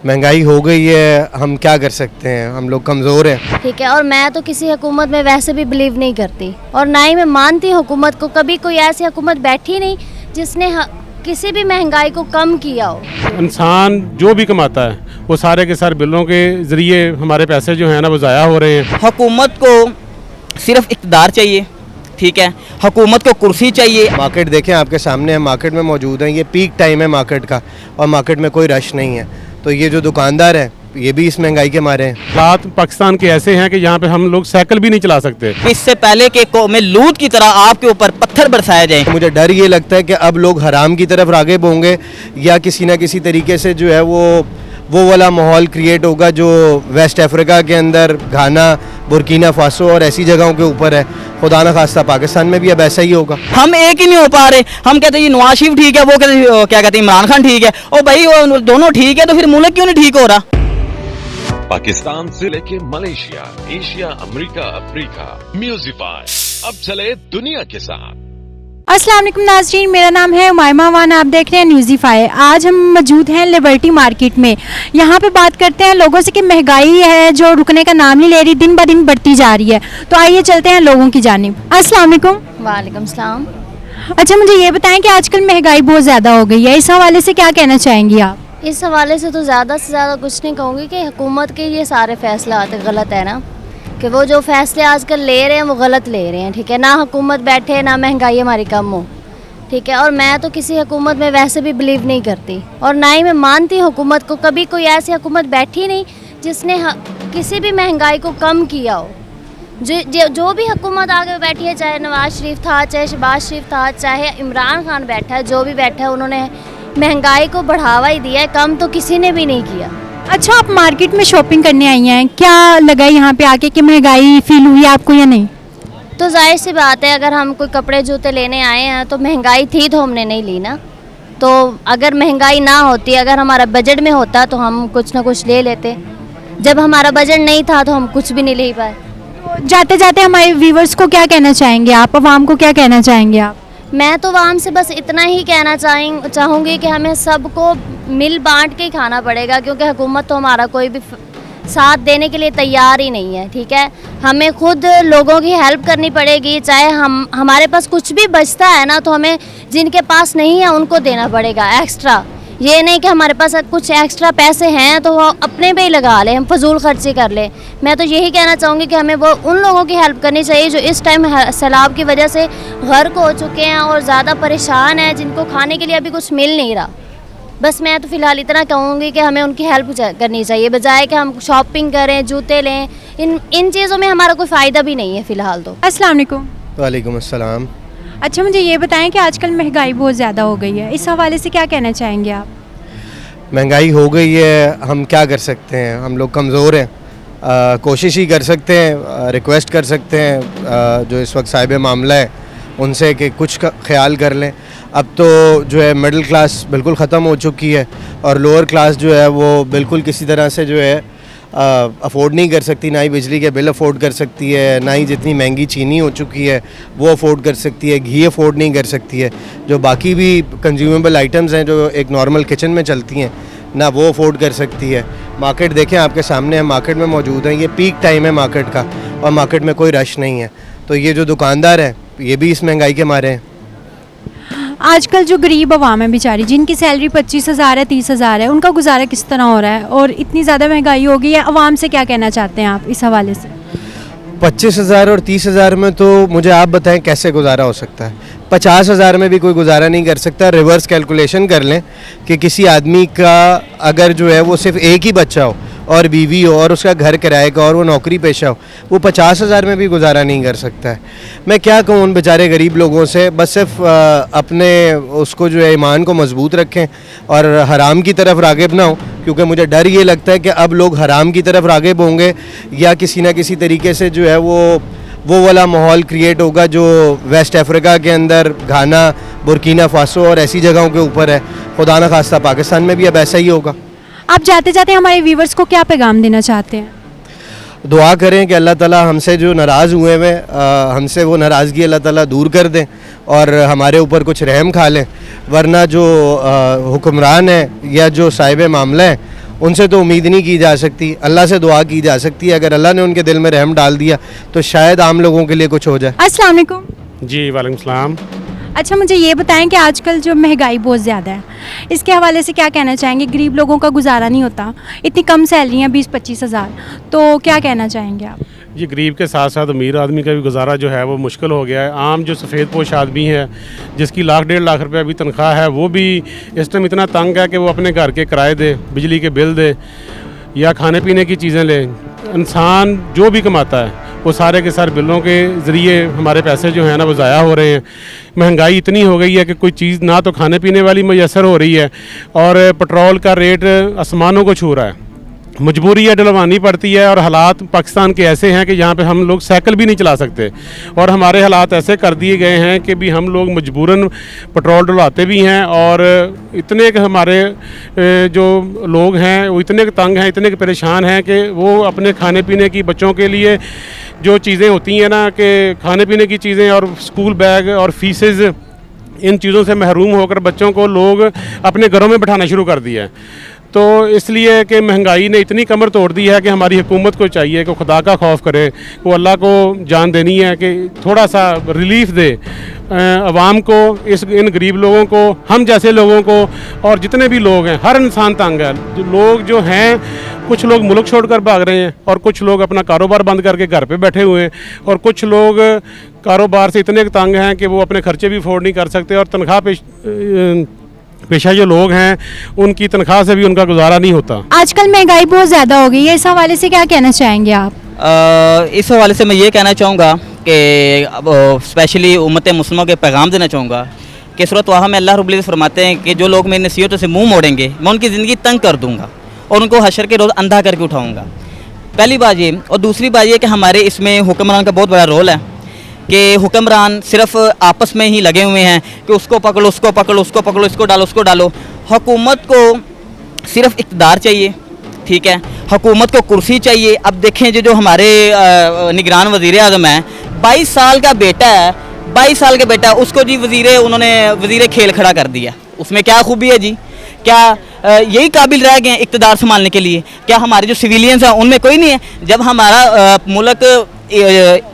महंगाई हो गई है, हम क्या कर सकते हैं, हम लोग कमज़ोर हैं। ठीक है, और मैं तो किसी हुकूमत में वैसे भी बिलीव नहीं करती और ना ही मैं मानती हुकूमत को। कभी कोई ऐसी हुकूमत बैठी नहीं जिसने किसी भी महंगाई को कम किया हो। इंसान जो भी कमाता है वो सारे के सारे बिलों के ज़रिए हमारे पैसे जो हैं ना वो ज़ाया हो रहे हैं। हुकूमत को सिर्फ इक़्तिदार चाहिए, ठीक है, हुकूमत को कुर्सी चाहिए। मार्केट देखें, आपके सामने है, मार्केट में मौजूद हैं, ये पीक टाइम है मार्केट का और मार्केट में कोई रश नहीं है। तो ये जो दुकानदार हैं ये भी इस महंगाई के मारे हैं। हालात पाकिस्तान के ऐसे हैं कि यहाँ पे हम लोग साइकिल भी नहीं चला सकते। इससे पहले कि कौम लूत की तरह आपके ऊपर पत्थर बरसाए जाए। तो मुझे डर ये लगता है कि अब लोग हराम की तरफ राग़िब होंगे या किसी ना किसी तरीके से जो है वो वाला माहौल क्रिएट होगा जो वेस्ट अफ्रीका के अंदर, घाना, बुर्किना फासो और ऐसी जगहों के ऊपर है। खुदा न खास्ता पाकिस्तान में भी अब ऐसा ही होगा। हम एक ही नहीं हो पा रहे। हम कहते हैं नवाज शरीफ ठीक है, वो कहते हैं क्या कहते हैं इमरान खान ठीक है। ओ भाई वो दोनों ठीक है तो फिर मुल्क क्यों नहीं ठीक हो रहा? पाकिस्तान से लेके मलेशिया, एशिया, अमेरिका, अफ्रीका, म्यूजिफाई अब चले दुनिया के साथ। अस्सलाम वालेकुम नाज़रीन, मेरा नाम है उमायमा वान, आप देख रहे हैं न्यूज़ीफाई। आज हम मौजूद हैं लिबर्टी मार्केट में। यहाँ पे बात करते हैं लोगों से कि महंगाई है जो रुकने का नाम नहीं ले रही, दिन ब दिन बढ़ती जा रही है। तो आइए चलते हैं लोगों की जानिब। अस्सलाम वालेकुम। वालेकुम सलाम। अच्छा, मुझे ये बताएं कि आजकल महंगाई बहुत ज़्यादा हो गई है, इस हवाले से क्या कहना चाहेंगी आप? इस हवाले से तो ज़्यादा से ज़्यादा कुछ नहीं कहूँगी कि हुकूमत के ये सारे फैसले आते गलत है ना, कि वो जो फैसले आजकल ले रहे हैं वो गलत ले रहे हैं। ठीक है, ना हुकूमत बैठे ना महंगाई हमारी कम हो। ठीक है, और मैं तो किसी हुकूमत में वैसे भी बिलीव नहीं करती और ना ही मैं मानती हुकूमत को। कभी कोई ऐसी हुकूमत बैठी नहीं जिसने किसी भी महंगाई को कम किया हो। जो भी हुकूमत आगे बैठी है, चाहे नवाज शरीफ था, चाहे शहबाज शरीफ था, चाहे इमरान खान बैठा है, जो भी बैठा है, उन्होंने महंगाई को बढ़ावा ही दिया है, कम तो किसी ने भी नहीं किया। अच्छा, आप मार्केट में शॉपिंग करने आई हैं, क्या लगा यहाँ पे आके कि महंगाई फील हुई आपको या नहीं? तो जाहिर सी बात है, अगर हम कोई कपड़े जूते लेने आए हैं तो महंगाई थी तो हमने नहीं ली ना। तो अगर महंगाई ना होती, अगर हमारा बजट में होता तो हम कुछ ना कुछ ले लेते। जब हमारा बजट नहीं था तो हम कुछ भी नहीं ले पाए। तो जाते जाते हमारे व्यूवर्स को क्या कहना चाहेंगे आप, आवाम को क्या कहना चाहेंगे आप? मैं तो आवाम से बस इतना ही कहना चाहूँगी कि हमें सबको मिल बांट के ही खाना पड़ेगा, क्योंकि हुकूमत तो हमारा कोई भी साथ देने के लिए तैयार ही नहीं है। ठीक है, हमें खुद लोगों की हेल्प करनी पड़ेगी। चाहे हमारे पास कुछ भी बचता है ना, तो हमें जिनके पास नहीं है उनको देना पड़ेगा एक्स्ट्रा। ये नहीं कि हमारे पास कुछ एक्स्ट्रा पैसे हैं तो वो अपने पे ही लगा ले, हम फजूल खर्ची कर ले। मैं तो यही कहना चाहूँगी कि हमें वो उन लोगों की हेल्प करनी चाहिए जो इस टाइम सैलाब की वजह से गर्क हो चुके हैं और ज़्यादा परेशान हैं, जिनको खाने के लिए अभी कुछ मिल नहीं रहा। बस मैं तो फ़िलहाल इतना कहूँगी कि हमें उनकी हेल्प करनी चाहिए, बजाय कि हम शॉपिंग करें, जूते लें। इन चीज़ों में हमारा कोई फ़ायदा भी नहीं है फ़िलहाल तो। अस्सलाम वालेकुम। वालेकुम अस्सलाम। अच्छा, मुझे ये बताएं कि आजकल महंगाई बहुत ज़्यादा हो गई है, इस हवाले से क्या कहना चाहेंगे आप? महंगाई हो गई है, हम क्या कर सकते हैं, हम लोग कमज़ोर हैं। कोशिश ही कर सकते हैं, रिक्वेस्ट कर सकते हैं जो इस वक्त साहिब मामला है उनसे कि कुछ का ख्याल कर लें। अब तो जो है मिडिल क्लास बिल्कुल ख़त्म हो चुकी है और लोअर क्लास जो है वो बिल्कुल किसी तरह से जो है अफोर्ड नहीं कर सकती, ना ही बिजली के बिल अफोर्ड कर सकती है, ना ही जितनी महंगी चीनी हो चुकी है वो अफोर्ड कर सकती है, घी अफोर्ड नहीं कर सकती है, जो बाकी भी कंज्यूमेबल आइटम्स हैं जो एक नॉर्मल किचन में चलती हैं ना वो अफोर्ड कर सकती है। मार्केट देखें, आपके सामने है, मार्केट में मौजूद हैं, ये पीक टाइम है मार्केट का और मार्केट में कोई रश नहीं है। तो ये जो दुकानदार हैं ये भी इस महंगाई के मारे हैं। आजकल जो गरीब आवाम है बेचारी, जिनकी सैलरी 25,000 है, 30,000 है, उनका गुजारा किस तरह हो रहा है? और इतनी ज़्यादा महंगाई हो गई है, आवाम से क्या कहना चाहते हैं आप इस हवाले से? 25,000 और 30,000 में तो मुझे आप बताएं कैसे गुजारा हो सकता है? 50,000 में भी कोई गुजारा नहीं कर सकता। रिवर्स कैलकुलेशन कर लें कि किसी आदमी का अगर जो है वो सिर्फ एक ही बच्चा हो और बीवी हो और उसका घर किराए का और वो नौकरी पेशा हो, वो 50,000 में भी गुजारा नहीं कर सकता है। मैं क्या कहूँ उन बेचारे गरीब लोगों से, बस सिर्फ अपने उसको जो है ईमान को मजबूत रखें और हराम की तरफ राग़िब ना हो, क्योंकि मुझे डर ये लगता है कि अब लोग हराम की तरफ राग़िब होंगे या किसी ना किसी तरीके से जो है वो वाला माहौल क्रिएट होगा जो वेस्ट अफ्रीका के अंदर, घाना, बुर्किना फासो और ऐसी जगहों के ऊपर है। खुदा न खास्ता पाकिस्तान में भी अब ऐसा ही होगा। आप जाते जाते हमारे व्यूवर्स को क्या पैगाम देना चाहते हैं? दुआ करें कि अल्लाह ताला हमसे जो नाराज़ हुए हैं हमसे वो नाराज़गी अल्लाह ताला दूर कर दें और हमारे ऊपर कुछ रहम खा लें, वरना जो हुक्मरान है या जो साहिब मामला है उनसे तो उम्मीद नहीं की जा सकती, अल्लाह से दुआ की जा सकती है। अगर अल्लाह ने उनके दिल में रहम डाल दिया तो शायद आम लोगों के लिए कुछ हो जाए। अस्सलाम वालेकुम। जी वालेकुम सलाम। अच्छा, मुझे ये बताएं कि आजकल जो महंगाई बहुत ज़्यादा है, इसके हवाले से क्या कहना चाहेंगे? गरीब लोगों का गुजारा नहीं होता, इतनी कम सैलरी हैं 20-25 हज़ार, तो क्या कहना चाहेंगे आप? ये गरीब के साथ साथ अमीर आदमी का भी गुजारा जो है वो मुश्किल हो गया है। आम जो सफ़ेद पोश आदमी है जिसकी लाख 1.5 लाख रुपये अभी तनख्वाह है, वो भी इस टाइम इतना तंग है कि वो अपने घर के किराए दे, बिजली के बिल दे या खाने पीने की चीज़ें ले। इंसान जो भी कमाता है वो सारे के सारे बिलों के ज़रिए हमारे पैसे जो हैं ना वो ज़ाया हो रहे हैं। महंगाई इतनी हो गई है कि कोई चीज़ ना तो खाने पीने वाली मैसर हो रही है और पेट्रोल का रेट आसमानों को छू रहा है। मजबूरी है, डलवानी पड़ती है और हालात पाकिस्तान के ऐसे हैं कि यहाँ पे हम लोग साइकिल भी नहीं चला सकते और हमारे हालात ऐसे कर दिए गए हैं कि भी हम लोग मजबूरन पेट्रोल डलवाते भी हैं और इतने के हमारे जो लोग हैं वो इतने के तंग हैं, इतने के परेशान हैं कि वो अपने खाने पीने की, बच्चों के लिए जो चीज़ें होती हैं ना कि खाने पीने की चीज़ें और स्कूल बैग और फीसेस, इन चीज़ों से महरूम होकर बच्चों को लोग अपने घरों में बैठाना शुरू कर दिया है। तो इसलिए कि महंगाई ने इतनी कमर तोड़ दी है कि हमारी हुकूमत को चाहिए कि खुदा का खौफ करे, वो अल्लाह को जान देनी है कि थोड़ा सा रिलीफ दे आवाम को, इन गरीब लोगों को, हम जैसे लोगों को और जितने भी लोग हैं। हर इंसान तंग है। जो लोग जो हैं, कुछ लोग मुल्क छोड़कर भाग रहे हैं और कुछ लोग अपना कारोबार बंद करके घर पे बैठे हुए हैं और कुछ लोग कारोबार से इतने तंग हैं कि वो अपने खर्चे भी अफोर्ड नहीं कर सकते और तनख्वाह पेशा जो लोग हैं उनकी तनख्वाह से भी उनका गुजारा नहीं होता। आजकल महंगाई बहुत ज़्यादा हो गई है, इस हवाले से क्या कहना चाहेंगे आप? इस हवाले से मैं ये कहना चाहूँगा कि स्पेशली उम्मत मुस्लिमों के पैगाम देना चाहूँगा कि सूरत वाह में अल्लाह रब्बुल इज़्ज़त फरमाते हैं कि जो लोग मेरी नसीहतों से मुंह मोड़ेंगे मैं उनकी ज़िंदगी तंग कर दूँगा और उनको हशर के रोज़ अंधा करके उठाऊँगा। पहली बात ये, और दूसरी बात ये कि हमारे इसमें हुक्मरान का बहुत बड़ा रोल है कि हुक्मरान सिर्फ आपस में ही लगे हुए हैं कि उसको पकड़ो, उसको पकड़ो, उसको पकड़ो, इसको डालो, उसको डालो। हुकूमत को सिर्फ इक़्तिदार चाहिए, ठीक है, हुकूमत को कुर्सी चाहिए। अब देखें जो हमारे निगरान वज़ीर आज़म है, 22 साल का बेटा है, 22 साल का बेटा, उसको जी उन्होंने वज़ीर खेल खड़ा कर दिया। उसमें क्या खूबी है जी? क्या यही काबिल रह गए इक़्तिदार संभालने के लिए? क्या हमारे जो सिविलियंस हैं उनमें कोई नहीं है? जब हमारा मुल्क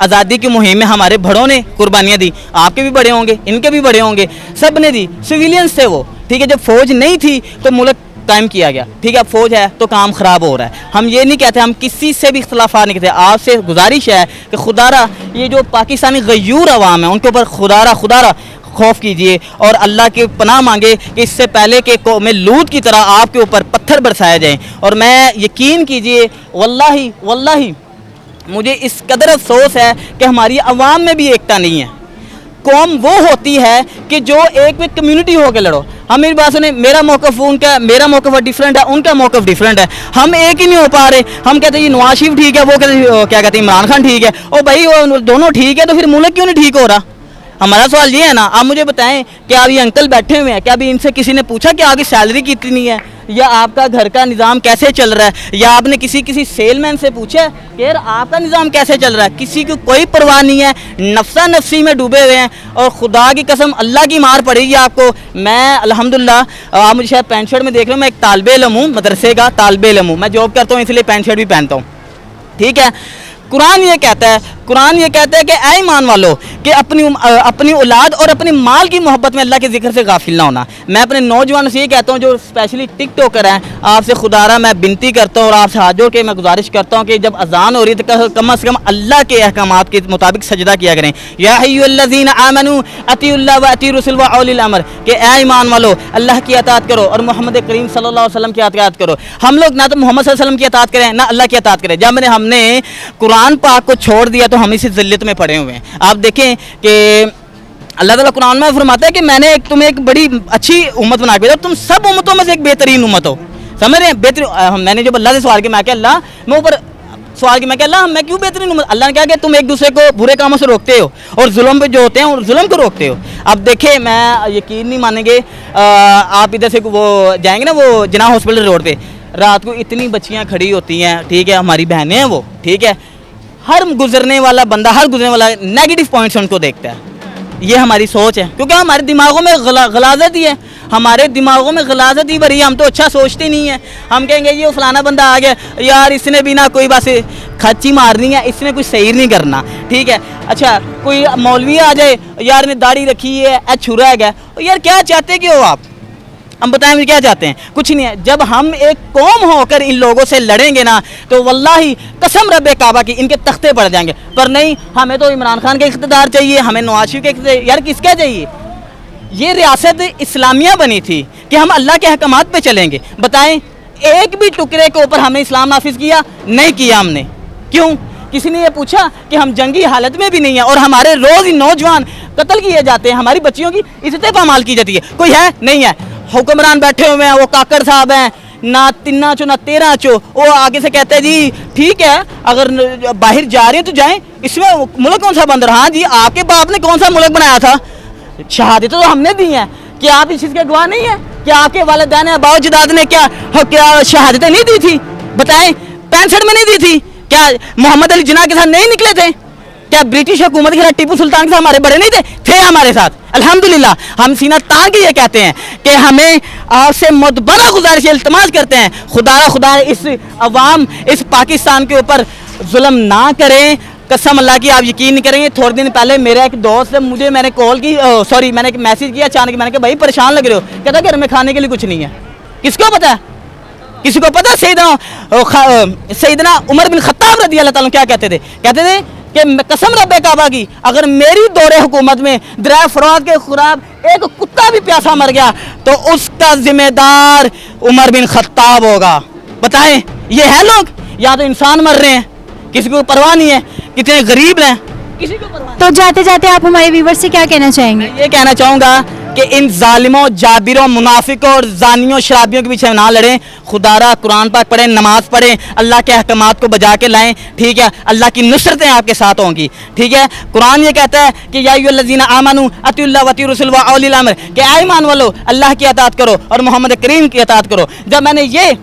आज़ादी की मुहिम में हमारे बड़ों ने कुर्बानियाँ दी, आपके भी बड़े होंगे, इनके भी बड़े होंगे, सब ने दी, सिविलियंस थे वो, ठीक है। जब फ़ौज नहीं थी तो मुल्क कायम किया गया, ठीक है। अब फ़ौज है तो काम ख़राब हो रहा है। हम ये नहीं कहते, हम किसी से भी इख्तलाफा नहीं करते। आपसे गुजारिश है कि खुदारा ये जो पाकिस्तानी गयूर अवाम है उनके ऊपर खुदारा खौफ कीजिए और अल्लाह की पनाह मांगे कि इससे पहले कि कौम लूत की तरह आपके ऊपर पत्थर बरसाए जाएं। और मैं यकीन कीजिए, वल्लाही मुझे इस कदर अफसोस है कि हमारी अवाम में भी एकता नहीं है। कौम वो होती है कि जो एक में कम्युनिटी होकर लड़ो। हम मेरी बात सुने, मेरा मौक़िफ़ डिफरेंट है, उनका मौक़िफ़ डिफरेंट है, हम एक ही नहीं हो पा रहे। हम कहते हैं ये नवाज शरीफ ठीक है, वो कहते क्या कहते हैं इमरान खान ठीक है। ओ भाई वो दोनों ठीक है तो फिर मुल्क क्यों नहीं ठीक हो रहा? हमारा सवाल ये है ना। आप मुझे बताएं कि अब ये अंकल बैठे हुए हैं, क्या अभी इनसे किसी ने पूछा कि आपकी सैलरी कितनी है या आपका घर का निज़ाम कैसे चल रहा है? या आपने किसी सेलमैन से पूछा कि यार आपका निज़ाम कैसे चल रहा है? किसी को कोई परवाह नहीं है, नफ्सा नफ्सी में डूबे हुए हैं। और खुदा की कसम अल्लाह की मार पड़ेगी आपको। मैं अल्हम्दुलिल्लाह, आप मुझे शायद पैंट शर्ट में देख रहे हो, मैं एक तालिबे इल्म हूँ, मदरसे का तालिबे इल्म हूँ। मैं जॉब करता हूँ इसलिए पैंट शर्ट भी पहनता हूँ, ठीक है। कुरान ये कहता है कि ऐ ईमान वालों कि अपनी औलाद और अपनी माल की मोहब्बत में अल्लाह के जिक्र से गाफिल ना होना। मैं अपने नौजवानों से ये कहता हूँ जो स्पेशली टिकटॉकर हैं, आपसे खुदारा मैं विनती करता हूँ और आपसे हाथ जोड़ के मैं गुजारिश करता हूँ कि जब अजान हो रही है तो कम से कम अल्लाह के अहकामात के मुताबिक सजदा किया करें। या अय्युहल्लज़ीना आमनू अतीउल्लाह व अतीउर रसूल व औलिल अम्र, कि ऐ ईमान वालों अल्लाह की अताअत करो और मोहम्मद करीम सल्लल्लाहु अलैहि वसल्लम की अताअत करो। हम लोग ना तो मोहम्मद सल्लल्लाहु अलैहि वसल्लम की अताअत करें ना अल्लाह की अताअत करें। जब हमने कुरान पाक को छोड़ दिया तो हम इसी ज़िल्लत में पड़े हुए हैं। आप देखें कि अल्लाह ताला कुरान में फरमाता है कि मैंने तुम्हें एक बड़ी अच्छी उम्मत बना के भेजा, तुम सब उम्मतों में से एक बेहतरीन उम्मत हो। समझ रहे हैं? बेहतरीन। मैंने जब अल्लाह से सवाल किया, मैं क्या अल्लाह, मैं ऊपर सवाल किया, मैं क्या अल्लाह, मैं क्यों बेहतरीन उम्मत? अल्लाह ने कहा कि तुम एक दूसरे को बुरे कामों से रोकते हो और जुल्म पे जो होते हैं और जुल्म को रोकते हो। अब देखें, मैं यकीन नहीं मानेंगे, आप इधर से वो जाएंगे ना, वो जिन्ना हॉस्पिटल रोड पे, रात को इतनी बच्चियाँ खड़ी होती हैं, ठीक है, हमारी बहनें हैं वो, ठीक है। हर गुजरने वाला बंदा, हर गुजरने वाला नेगेटिव पॉइंट्स उनको देखता है। ये हमारी सोच है, क्योंकि हमारे दिमागों में गलाजत ही है, हमारे दिमागों में गलाजत ही भरी है। हम तो अच्छा सोचते नहीं है। हम कहेंगे ये फलाना बंदा आ गया, यार इसने भी ना कोई बस खच्ची मारनी है, इसने कुछ सही नहीं करना, ठीक है। अच्छा कोई मौलवी आ जाए, यार ने दाढ़ी रखी है, छुरा है, यार क्या चाहते कि हो आप, हम बताएं मुझे क्या चाहते हैं, कुछ नहीं है। जब हम एक कौम होकर इन लोगों से लड़ेंगे ना, तो वल्लाही कसम रब्बे काबा की इनके तख्ते पड़ जाएंगे। पर नहीं, हमें तो इमरान खान के इख्तिदार चाहिए, हमें नवाज शरीफ के इख्तिदार, यार किसका चाहिए? ये रियासत इस्लामिया बनी थी कि हम अल्लाह के अहकामात पे चलेंगे। बताएं, एक भी टुकड़े के ऊपर हमने इस्लाम नाफिज किया? नहीं किया हमने। क्यों? किसी ने ये पूछा कि हम जंगी हालत में भी नहीं है और हमारे रोज़ ही नौजवान कत्ल किए जाते हैं, हमारी बच्चियों की इज्जतें पामाल की जाती है। कोई है? नहीं है। हुक्मरान बैठे हुए हैं, वो काकड़ साहब हैं, ना 3 चो ना 13 चो, वो आगे से कहते हैं जी ठीक है अगर बाहर जा रहे हैं तो जाएं, इसमें मुल्क कौन सा बंद रहा? हाँ जी, आपके बाप ने कौन सा मुल्क बनाया था? शहादत तो हमने दी हैं, क्या आप इस चीज़ के गवाह नहीं है? क्या आपके वालिदैन अबाउजदाद ने क्या शहादतें नहीं दी थी? बताएं, 65 में नहीं दी थी? क्या मोहम्मद अली जिन्ना के साथ नहीं निकले थे? क्या ब्रिटिश हुकूमत के साथ टिप्पू सुल्तान के साथ हमारे बड़े नहीं थे हमारे साथ? अल्हम्दुलिल्लाह हम सीना तान के ये कहते हैं कि हमें आपसे मुतबरा गुजारिश इल्तमास करते हैं, खुदा इस अवाम, इस पाकिस्तान के ऊपर जुल्म ना करें। कसम अल्लाह की आप यकीन नहीं करेंगे, थोड़े दिन पहले मेरा एक दोस्त से मैंने कॉल की, सॉरी मैंने एक मैसेज किया अचानक, मैंने कहा भाई परेशान लग रहे हो? कहता घर में खाने के लिए कुछ नहीं है। किसको पता है? किसी को पता? सैयदना उमर बिन खत्ताब रज़ी अल्लाह ताला क्या कहते थे? कहते थे कि कसम रब्बे काबा की अगर मेरी दौरे हुकूमत में दरिया फुरात के खुराब एक कुत्ता भी प्यासा मर गया तो उसका जिम्मेदार उमर बिन खत्ताब होगा। बताएं, ये है लोग? या तो इंसान मर रहे हैं, किसी को परवाह नहीं है, कितने गरीब हैं, किसी को परवाह नहीं। तो जाते जाते आप हमारे व्यूवर्स से क्या कहना चाहेंगे? ये कहना चाहूँगा कि इन जालिमों, जाबिरों, मुनाफिकों और जानियों, शराबियों के पीछे ना लड़ें। खुदारा कुरान पाक पढ़ें, नमाज पढ़ें, अल्लाह के अहकामात को बजा के लाएं, ठीक है। अल्लाह की नुसरतें आपके साथ होंगी, ठीक है। कुरान ये कहता है कि या अय्युहल्लज़ीना आमनू अतिउल्लाह व अतिउर रसूल व औलिल अम्र, कि ऐ ईमान वालो अल्लाह की अताअत करो और मोहम्मद करीम की अताअत करो। जब मैंने ये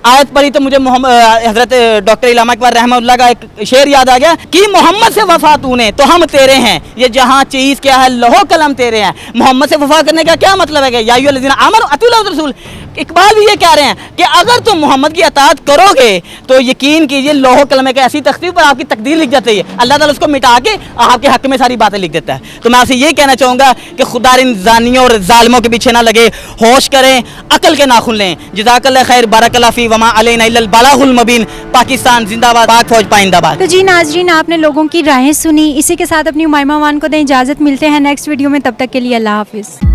आयत पढ़ी तो मुझे हज़रत डॉक्टर इलामा इकबाल रहमतुल्लाह का एक शेर याद आ गया कि मोहम्मद से वफा तूने तो हम तेरे हैं, ये जहाँ चीज़ क्या है लौह कलम तेरे हैं। मोहम्मद से वफा करने का क्या मतलब है? कि या अय्युहल्लज़ीना आमनू अतिउल्लाह व रसूल। इकबाल भी ये कह रहे हैं कि अगर तुम मोहम्मद की अताअत करोगे तो यकीन कीजिए लौह कलम के ऐसी तख्ती पर आपकी तकदीर लिख जाती है, अल्लाह ताला उसको मिटा के आपके हक में सारी बातें लिख देता है। तो मैं आपसे ये कहना चाहूँगा कि खुदा इन जानियों और जालिमों के पीछे ना लगे, होश करें, अकल के नाखुन लें। जज़ाकल्लाह खैर, बारकल्लाह फी वमा अलैना इल्लल बलागुल मुबीन। पाकिस्तान जिंदाबाद, पाक फौज पाइंदाबाद। तो जी नाजरीन, आपने लोगों की राहें सुनी, इसी के साथ अपनी उमाइमा वान को दें इजाज़त। मिलते हैं नेक्स्ट वीडियो में, तब तक के लिए अल्लाह हाफिज़।